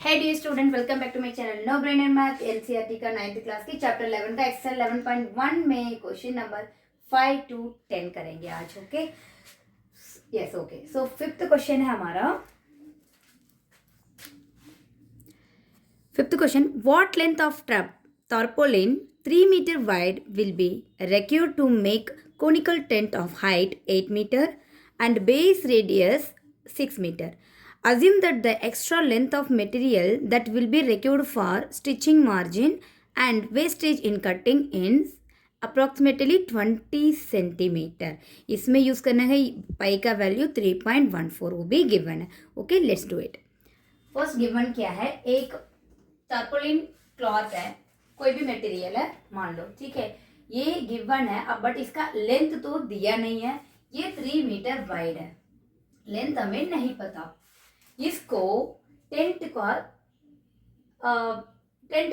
है dear student, welcome back to my channel no brain and math NCERT का 9th class की chapter 11 का exercise 11.1 में question number 5 to 10 करेंगे आज। Okay yes okay. So fifth question है हमारा। Fifth question, what length of tarpaulin 3 meter wide will be required to make conical tent of height 8 meter and base radius 6 meter. Assume that the extra length of material that will be required for stitching margin and wastage in cutting ends approximately 20 centimeter. इसमें use करना है पाई का value 3.14, वो भी given है। Okay let's do it. First given क्या है, एक टार्पोलिन क्लॉथ है, कोई भी मटेरियल है मान लो, ठीक है, ये गिवन है। अब बट इसका लेंथ तो दिया नहीं है, ये 3 मीटर वाइड है, लेंथ हमें नहीं पता। इसको टेंट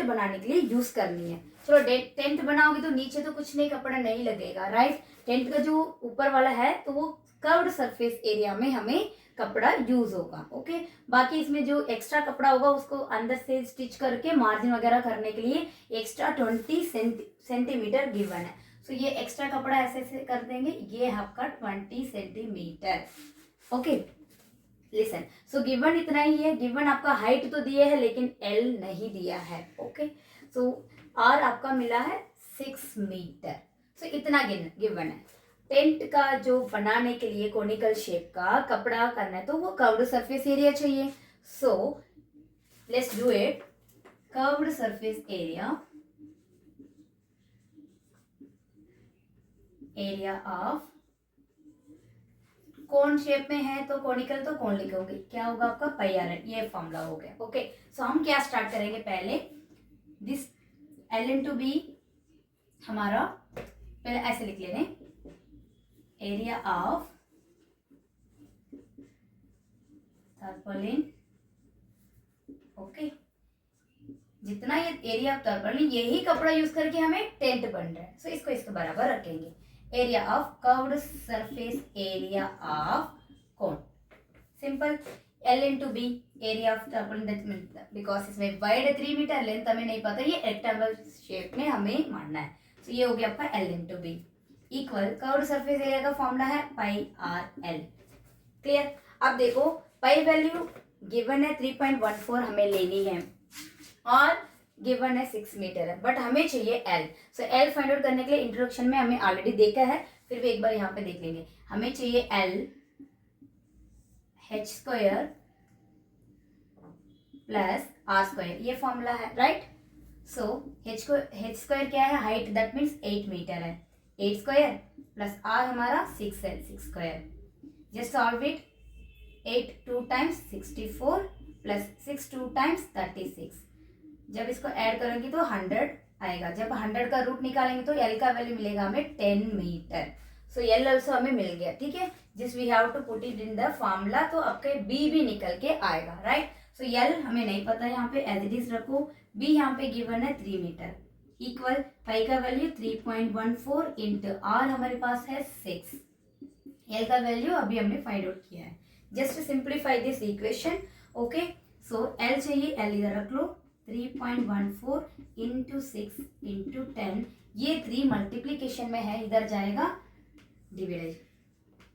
बनाने के लिए यूज करनी है। चलो टेंट बनाओगे तो नीचे तो कुछ नहीं, कपड़ा नहीं लगेगा, राइट। टेंट का जो ऊपर वाला है तो वो कर्व्ड सरफेस एरिया में हमें कपड़ा यूज होगा। ओके, बाकी इसमें जो एक्स्ट्रा कपड़ा होगा उसको अंदर से स्टिच करके मार्जिन वगैरह करने के लिए एक्स्ट्रा 20 सेंटीमीटर गिवन है। सो ये एक्स्ट्रा कपड़ा ऐसे ऐसे कर देंगे, ये आपका 20 centimetre. Okay listen, so given इतना ही है। गिवन आपका हाइट तो दिए है लेकिन एल नहीं दिया है। ओके, सो आर आपका मिला है 6 मीटर। सो इतना गिवन है। टेंट का जो बनाने के लिए कोनिकल शेप का कपड़ा करना है तो वो कर्व्ड सरफेस एरिया चाहिए। So let's do it. Curved surface area of cone shape में है तो कोनिकल तो कौन लिखोगे, क्या होगा आपका पाई आर। ये फॉर्मूला हो गया। ओके, सो हम क्या स्टार्ट करेंगे, पहले दिस एल इन टू बी हमारा पहले ऐसे लिख लेने, एरिया ऑफ टार्पोलिन। ओके, जितना ये एरिया ऑफ टार्पोलिन, यही कपड़ा यूज करके हमें टेंट बन रहा है। सो इसको इसके बराबर रखेंगे, area of curved surface area of cone. Simple, l into b area of tarpaulin, because इसमें वाइड है 3 मीटर, लेंथ हमें नहीं पता, ये रेक्टेंगल शेप में हमें मानना है। तो ये हो गया आपका l into b equal curved surface area का फॉर्मूला है पाई आर एल। क्लियर। अब देखो पाई वैल्यू गिवन है 3.14 हमें लेनी है और गिवन है 6 मीटर है, बट हमें चाहिए L. So L find out करने के लिए इंट्रोडक्शन में हमें ऑलरेडी देखा है, फिर भी एक बार यहाँ पे देख लेंगे। हमें चाहिए l h square plus are square, ये फॉर्मूला है, राइट। सो h स्क्वायर क्या है, हाइट, दैट मीन्स 8 मीटर है। 8 स्क्वायर प्लस आर हमारा 6 है, 6 square. Just solve it. 8 2 times 64 plus 6 2 times 36। जब इसको ऐड करेंगे तो 100 आएगा। जब 100 का रूट निकालेंगे तो एल का वैल्यू मिलेगा हमें 10 मीटर। सो एल ऑल्सो हमें मिल गया, ठीक है। जिस we have to put it in the formula, तो आपके बी भी निकल के आएगा, राइट। सो एल हमें नहीं पता, यहाँ पे एज इट इज रखो। बी यहाँ पे गिवन है 3 मीटर इक्वल पाई का वैल्यू 3.14 इंटू आर हमारे पास है 6। एल का वैल्यू अभी हमने फाइंड आउट किया है। Just simplify this equation. Okay, so L चाहिए, एल इधर रख लो, 3.14 इंटू 6 इंटू 10, ये 3 मल्टीप्लीकेशन में है, इधर जाएगा डिवाइड।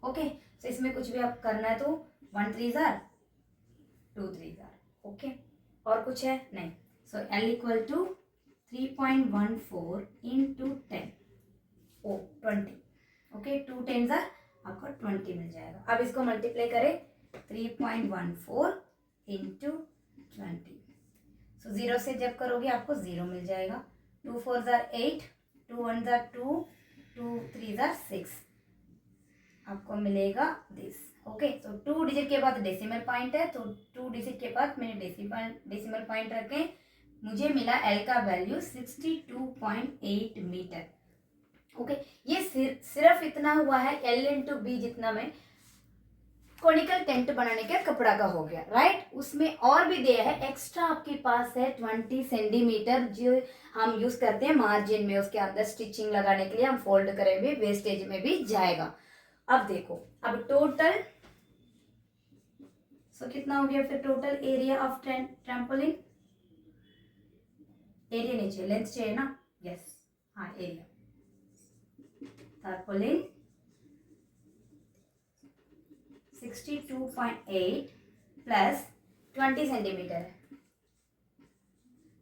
ओके, सो इसमें कुछ भी आप करना है तो 1 3 जार 2 3 जार। ओके, और कुछ है नहीं। So L equal to 3.14 into 10 ओ 20। ओके, 2 10 जार आपको 20 मिल जाएगा। अब इसको मल्टीप्लाई करें, 3.14 इंटू 20। सो 0 से जब करोगे आपको 0 मिल जाएगा। 2 4 जार 8, 2 1 जार 2, 2 3 जार 6, आपको मिलेगा दिस। ओके, सो 2 डिजिट के बाद डेसिमल पॉइंट है, तो 2 डिजिट के बाद मैंने डेसिमल पॉइंट रखे, मुझे मिला एल का वैल्यू 62.8 मीटर। ओके, ये सिर्फ इतना हुआ है, एल इंटू बी जितना में कोनिकल टेंट बनाने का कपड़ा का हो गया, राइट। उसमें और भी दिया है, एक्स्ट्रा आपके पास है 20 सेंटीमीटर जो हम यूज करते हैं मार्जिन में, उसके अंदर स्टिचिंग लगाने के लिए हम फोल्ड करेंगे, वेस्टेज में भी जाएगा। अब देखो, अब टोटल सो कितना हो गया फिर total area of trampoline? Area नहीं चाहिए, लेंथ चाहिए ना, यस, हाँ एरिया। ट्रैम्पोलिन 62.8 प्लस 20 सेंटीमीटर है।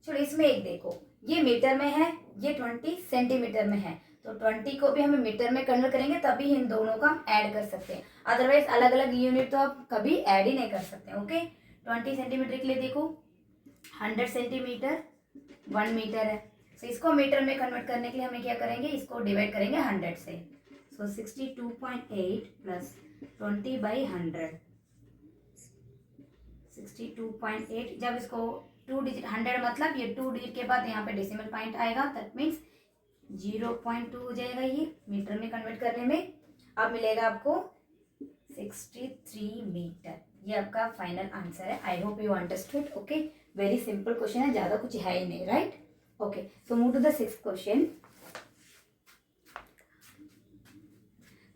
चलो इसमें एक देखो, ये मीटर में है, ये 20 सेंटीमीटर में है, तो 20 को भी हमें मीटर में कन्वर्ट करेंगे तभी इन दोनों का हम ऐड कर सकते हैं, अदरवाइज अलग अलग यूनिट तो आप कभी ऐड ही नहीं कर सकते। ओके, 20 सेंटीमीटर के लिए देखो 100 सेंटीमीटर 1 मीटर है, तो इसको मीटर में कन्वर्ट करने के लिए हमें क्या करेंगे, इसको डिवाइड करेंगे 100 से। सो 62.8 प्लस 20/100, 62.8। जब इसको 2 डिजिट 100 मतलब ये 2 डिजिट के बाद यहाँ पे डेसिमल पॉइंट आएगा, दैट मीन्स 0.2 हो जाएगा ये मीटर में कन्वर्ट करने में। अब मिलेगा आपको 63 मीटर। ये आपका फाइनल आंसर है। I hope you understood. Okay, very simple question है, ज्यादा कुछ है ही नहीं, right? Okay, so move to the sixth question.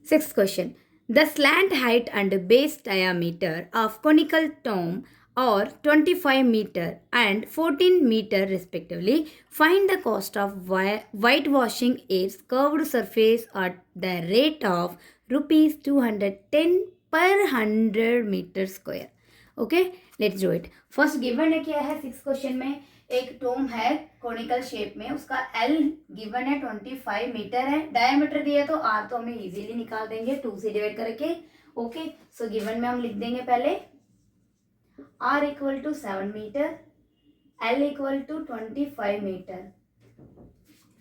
Sixth question. The slant height and base diameter of conical dome are 25 meter and 14 meter respectively. Find the cost of whitewashing its curved surface at the rate of rupees 210 per 100 meter square. Okay, let's do it. First given है क्या है six question में, एक Tomé है conical shape में, उसका L given है 25 metre है, डायमीटर दिया तो R तो हमें इजीली निकाल देंगे 2 से डिवाइड करके। ओके, सो गिवन में हम लिख देंगे पहले R equal to 7 metre, L equal to 25 metre.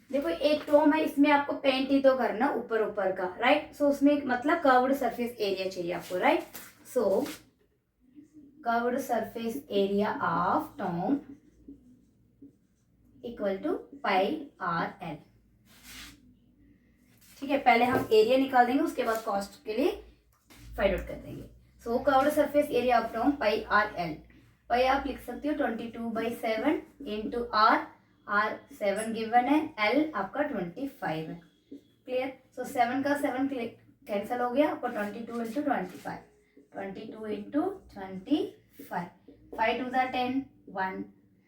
देखो एक टोम है, इसमें आपको पेंट ही तो करना ऊपर ऊपर का, राइट? सो उसमें मतलब कर्व्ड सरफेस एरिया चाहिए आपको, right? So curved surface area of tomb equal to πRL। ठीक है, पहले हम एरिया निकाल देंगे, उसके बाद कॉस्ट के लिए फाइंड आउट कर देंगे। So curved surface area of टोम πRL, पाई आप लिख सकते हो 22/7 इंटू R 7 गिवन है, L आपका 25 है। क्लियर? सो 7 का 7 कैंसिल हो गया, आपको 22 इंटू 25, 22 इंटू 25, 5 2 ज़ा 10, 1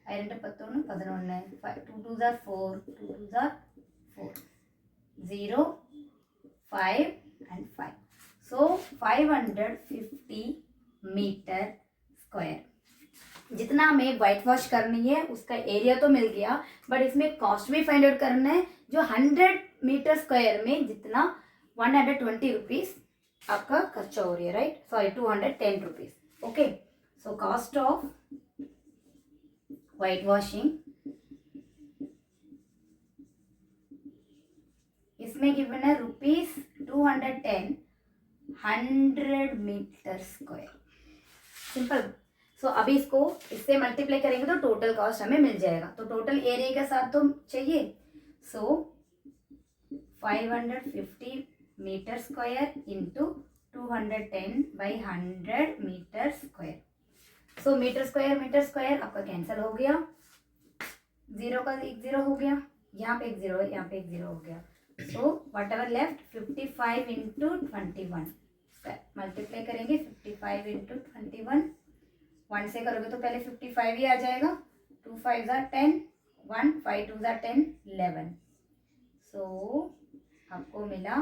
ఐరెంటే 11 11 5 2 2 ज़ा 4 2 2 ज़ा 4 0 5 and 5, so 550 मीटर स्क्वायर। जितना हमें व्हाइट वॉश करनी है उसका एरिया तो मिल गया, बट इसमें कॉस्ट भी फाइंड आउट करना है, जो 100 मीटर स्क्वायर में जितना 120 रुपीज आपका खर्चा हो रही है, right? Sorry 210 rupees. Okay, so cost of white washing इसमें गिवन है रुपीज 210 100 मीटर स्क्वायर। सिंपल। सो अभी इसको इससे मल्टीप्लाई करेंगे तो टोटल कॉस्ट हमें मिल जाएगा, तो टोटल एरिया के साथ तो चाहिए। So 550 metre square into 210/100 metre square. So metre square आपका कैंसिल हो गया, 0 का 1 0 हो गया, यहाँ पे 1 0 है, यहाँ पे 1 0 हो गया। So what ever left 55 into 21 multiply करेंगे, 55 इंटू 21 1 से करोगे तो पहले 55 ही आ जाएगा, 2 5 ज़ा 10 1 5 2 ज़ा 10 11। सो आपको मिला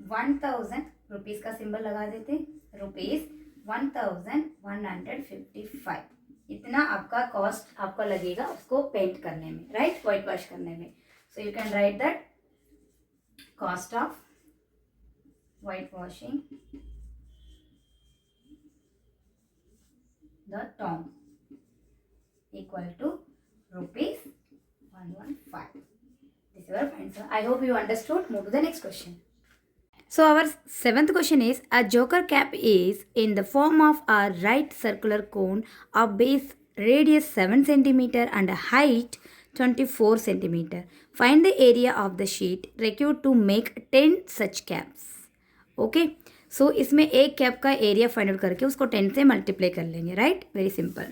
1000 रुपीज़ का सिंबल लगा देते, रुपीज़ 1155। इतना आपका कॉस्ट आपका लगेगा उसको पेंट करने में, राइट? व्हाइट वॉश करने में। So you can write that cost of white washing the tom equal to rupees 115. This is your answer. I hope you understood. Move to the next question. So our seventh question is, a joker cap is in the form of a right circular cone of base radius 7 cm and a height 24 cm. Find the area of the sheet required to make 10 such caps. Okay. सो इसमें एक cap का area find out करके उसको 10 से multiply कर लेंगे, right? Very simple.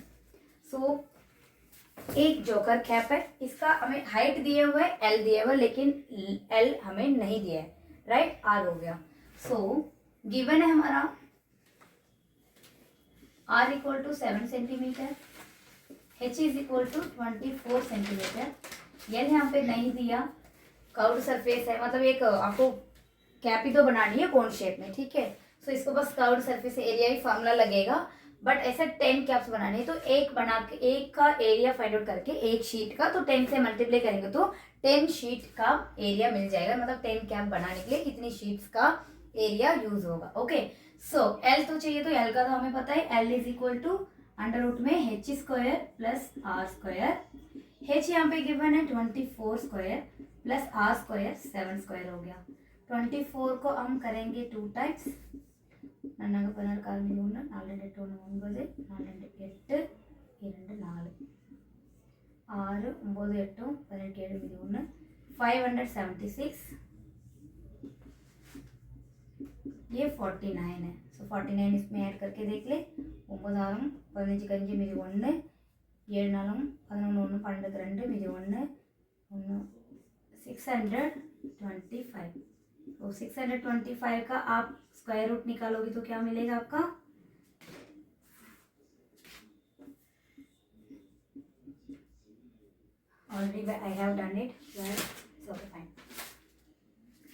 सो एक joker cap है, इसका हमें हाइट दिया हुआ है, L दिया हुआ है, लेकिन L हमें नहीं दिया है, राइट? R हो गया। सो गिवन है हमारा R equal to 7 centimetre, H is equal to 24 centimetre. L यहाँ पे नहीं दिया, कर्व्ड सरफेस है, मतलब एक आपको कैप ही तो बनानी है कोन शेप में, ठीक है। सो इसको बस कर्व्ड सरफेस एरिया ही फॉर्मूला लगेगा, बट ऐसे 10 कैप्स बनानी है, तो एक बना के एक का एरिया फाइंड आउट करके एक शीट का, तो 10 से मल्टीप्लाई करेंगे तो 10 शीट का एरिया मिल जाएगा, मतलब 10 कैप बनाने के लिए इतनी शीट्स का एरिया यूज होगा। ओके, सो एल तो चाहिए, तो एल का तो हमें पता है, L is equal to under root में H square plus are square. H यहाँ पे गिवन है 24 square plus are square 7 square हो गया। 24 को हम करेंगे 2 टाइम्स, नन्नगा 16 4 8 9 4 8 2 4 6 9 8 18 7 576, ये 49 है। सो 49 इसमें ऐड करके देख ले, 9 6 15 कंजी मीदी 1 7 4 11 12 2 मीदी 1 625। तो 625 का आप स्क्वायर रूट निकालोगे तो क्या मिलेगा आपका, already I have done it, so fine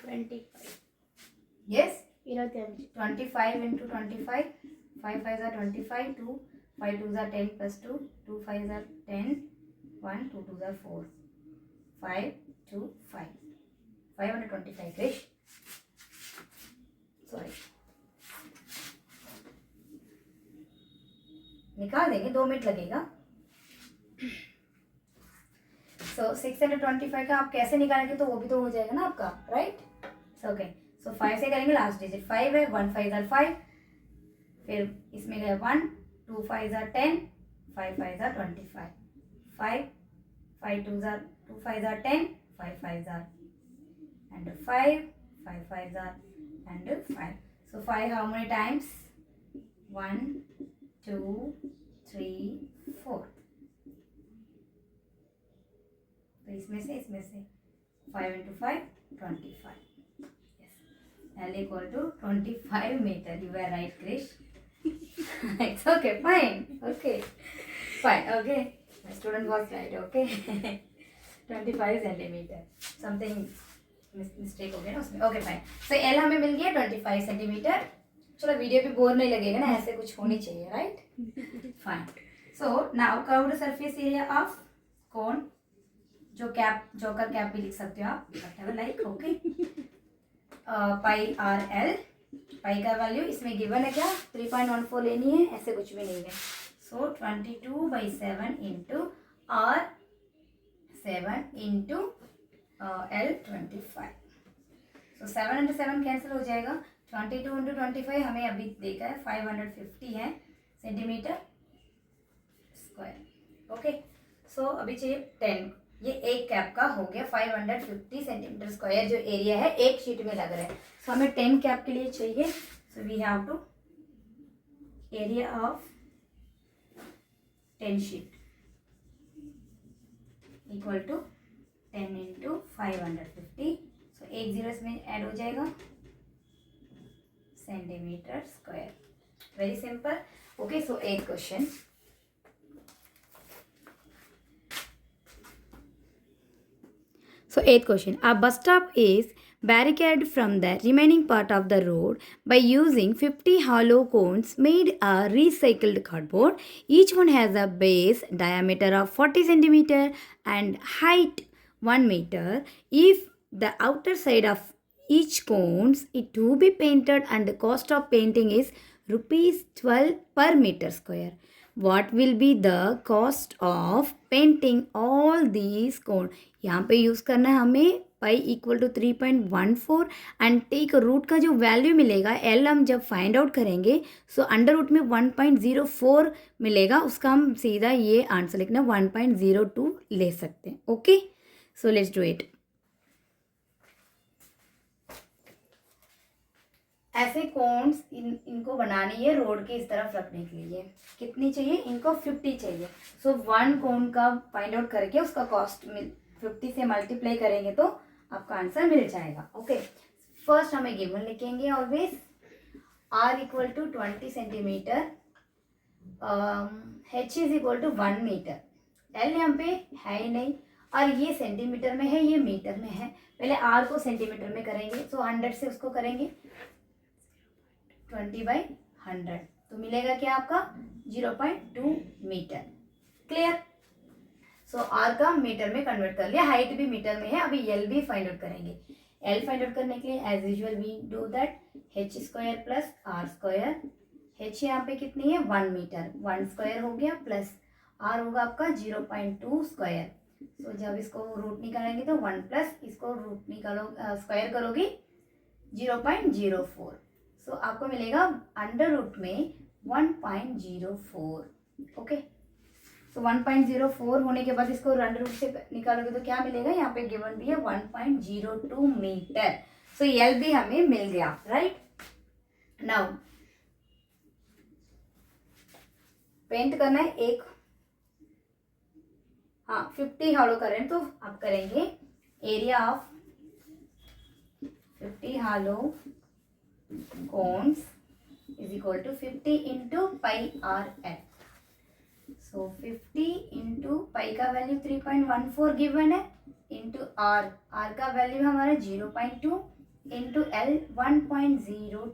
25 yes 25 into 25, 5 5s are 25, 2 5 2s are 10 plus 2 2 5s are 10, 1 2 2s are 4, 5 2 5 525 Krish, sorry निकाल देंगे, 2 मिनट लगेगा। सो 625 का आप कैसे निकालेंगे, तो वो भी तो हो जाएगा ना आपका, राइट। ओके, सो 5 से करेंगे, लास्ट डिजिट 5 है, 1 5 are 5, फिर इसमें गए 1 2 5 are 10, 5 5 are 25, 5 5 2 are 2 5 are 10, 5 5 are and 5 5 5 are and 5. So 5 how many times, 1 2 3 4, तो इसमें से 5 into 5 25, L equal to 25 meter. You were right, Krish. It's okay, fine. Okay, fine. Okay, my student was right. Okay, 25 centimeter. Something mistake हो गया ना उसमें. Okay, fine. So L हमें मिल गया 25 centimetre. चलो वीडियो भी बोर नहीं लगेगा ना, ऐसे कुछ होनी चाहिए, right? Fine. So now curved surface area of cone, जो कैप जोकर कैप भी लिख सकते हो आप, whatever like. Okay. पाई आर एल, पाई का वैल्यू इसमें गिवन है क्या, 3.14 लेनी है, ऐसे कुछ भी नहीं है। So 22/7 into R 7 into L 25। So 7 into 7 cancel हो जाएगा, 22 into 25 हमें अभी देखा है 550 है सेंटीमीटर स्क्वायर। ओके, सो अभी चाहिए 10, ये एक कैप का हो गया 550 सेंटीमीटर स्क्वायर जो एरिया है एक शीट में लग रहा है। सो हमें 10 कैप के लिए चाहिए, so we have to area of 10 sheet equal to 10 into 550, so एक जीरो इसमें ऐड हो जाएगा, centimetre square. Very simple. Okay, so एक question, so 8th question, a bus stop is barricaded from the remaining part of the road by using 50 hollow cones made of recycled cardboard. Each one has a base diameter of 40 centimeter and height 1 meter. If the outer side of each cones is to be painted and the cost of painting is rupees 12 per meter square, what will be the cost of painting all these cone? यहाँ पे use करना है हमें pi equal to 3.14 and take root का जो value मिलेगा L हम जब फाइंड आउट करेंगे, सो अंडर रूट में 1.04 मिलेगा, उसका हम सीधा ये आंसर लिखना 1.02 ले सकते हैं। Okay, so let's do it. ऐसे कोन्स इनको बनानी है रोड के इस तरफ रखने के लिए, कितनी चाहिए इनको, 50 चाहिए। सो 1 कोन का फाइंड आउट करके उसका कॉस्ट 50 से मल्टीप्लाई करेंगे तो आपका आंसर मिल जाएगा। ओके, फर्स्ट हमें गिवन लिखेंगे always, R equal to 20 centimetre h is equal to 1 metre, l यहाँ पे है ही नहीं, और ये सेंटीमीटर में है, ये मीटर में है। पहले r को सेंटीमीटर में करेंगे, तो 100 से उसको करेंगे 20/100, तो मिलेगा क्या आपका 0.2 मीटर। क्लियर। सो r का मीटर में कन्वर्ट कर लिया, हाइट भी मीटर में है। अभी l भी फाइंड आउट करेंगे। l फाइंड आउट करने के लिए as usual we do that h square plus r square. h यहाँ पे कितनी है 1 मीटर, 1 स्क्वायर हो गया, प्लस r होगा आपका 0.2 स्क्वायर। सो जब इसको रूट निकालेंगे तो 1 प्लस इसको रूट निकालो स्क्वायर करोगे 0.04। सो आपको मिलेगा अंडर रूट में 1.04। ओके, सो 1.04 होने के बाद इसको अंडर रूट से निकालोगे तो क्या मिलेगा, यहाँ पे गिवन भी है 1.02 मीटर। सो एल भी हमें मिल गया, राइट। नाउ पेंट करना है एक, हाँ 50 हॉलो करें तो आप करेंगे area of 50 hollow cones is equal to 50 into pi R L. So 50 into pi का वैल्यू 3.14 गिवन है, इंटू आर, आर का वैल्यू हमारा 0.2 इंटू एल 1.02।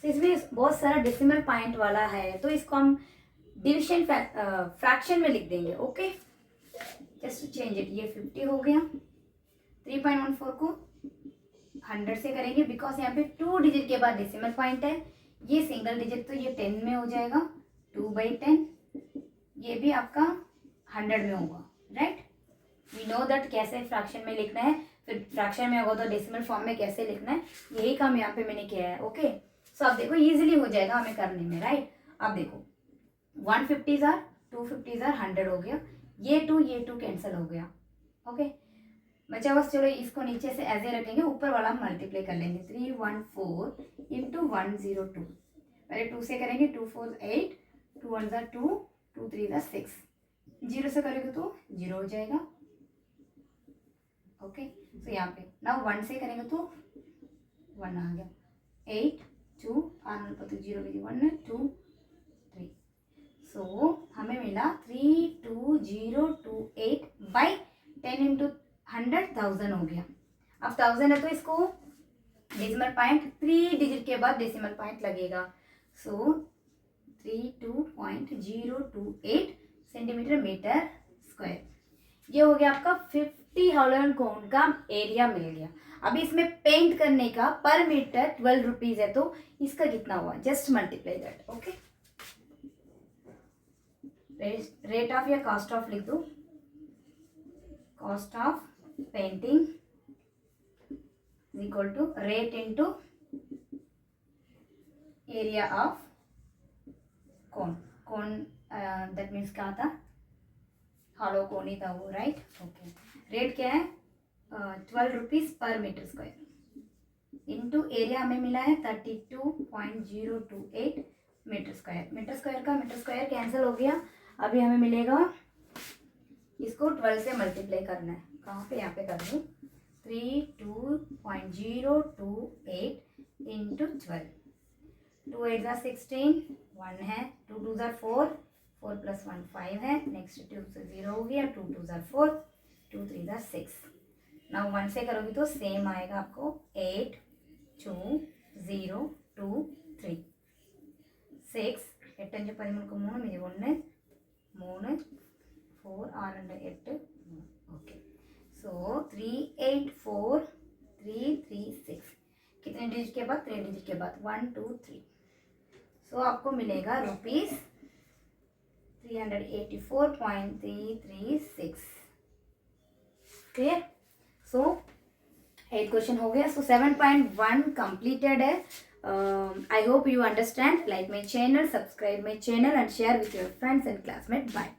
तो इसमें बहुत सारा डेसिमल पॉइंट वाला है, तो इसको हम डिविजन फ्रैक्शन में लिख देंगे। Okay, just change it. ये 50 हो गया, 3.14 को 100 से करेंगे, बिकॉज यहाँ पे 2 डिजिट के बाद डेसिमल पॉइंट है, ये सिंगल डिजिट, तो ये 10 में हो जाएगा, 2/10। ये भी आपका 100 में होगा, राइट। वी नो दैट कैसे फ्रैक्शन में लिखना है, फिर फ्रैक्शन में होगा तो डेसिमल फॉर्म में कैसे लिखना है, यही काम यहाँ पे मैंने किया है। ओके, सो आप देखो इजीली हो जाएगा हमें करने में, राइट। आप देखो 150 जार 250 जार 100 हो गया, ये 2 कैंसिल हो गया। ओके, बचा बस, चलो इसको नीचे से ऐसे रखेंगे, ऊपर वाला हम मल्टीप्लाई कर लेंगे। 314 इंटू 102, पहले 2 से करेंगे, 2 4 8, 2 1 जार 2, 2 3 6, 0 से करेंगे तो 0 हो जाएगा। ओके, तो यहाँ पे नाउ 1 से करेंगे तो 1 आ गया, 8 2 पर 0 भी 1 2 3। सो हमें मिला 32028 बाई 10 इंटू 100,000 हो गया। अब 1000 है तो इसको डेसिमल पॉइंट 3 डिजिट के बाद डेसिमल पॉइंट लगेगा। सो 32.028 सेंटीमीटर मीटर स्क्वायर। ये हो गया आपका 50 हॉलोन कोन का एरिया मिल गया। अभी इसमें पेंट करने का पर मीटर 12 रुपीज है, तो इसका कितना हुआ, just multiply that. Okay, rate of या कॉस्ट ऑफ लिख दो, cost of painting is equal to rate into area of cone. Cone that means क्या था, हॉलो कोन ही था वो, राइट। ओके, रेट क्या है 12 rupees per metre square, into area हमें मिला है 32.028 मीटर स्क्वायर। मीटर स्क्वायर का मीटर स्क्वायर कैंसिल हो गया। अभी हमें मिलेगा, इसको 12 से मल्टीप्लाई करना है, कहाँ पे, यहाँ पे कर दूँ, 32.028 इंटू 12, 2 8 जार 16, 1 है, 2 2 जार 4, 4 प्लस 1 5 है, नेक्स्ट 2 से 0 हो गया, 2 2 जार 4, 2 3 जार 6। नाउ 1 से करोगे तो सेम आएगा आपको, 8 2 0 2 3 6 8 5 13 மீதி 1 3 4 6 8 ओके। सो 384336 कितने डिजिट के बाद, 3 डिजिट के बाद 1 2 3। सो आपको मिलेगा रुपीज 384.336। क्लियर। सो 8 क्वेश्चन हो गया। सो 7.1 completed है। I hope you understand. Like my channel, subscribe my channel and share with your friends and classmates. Bye.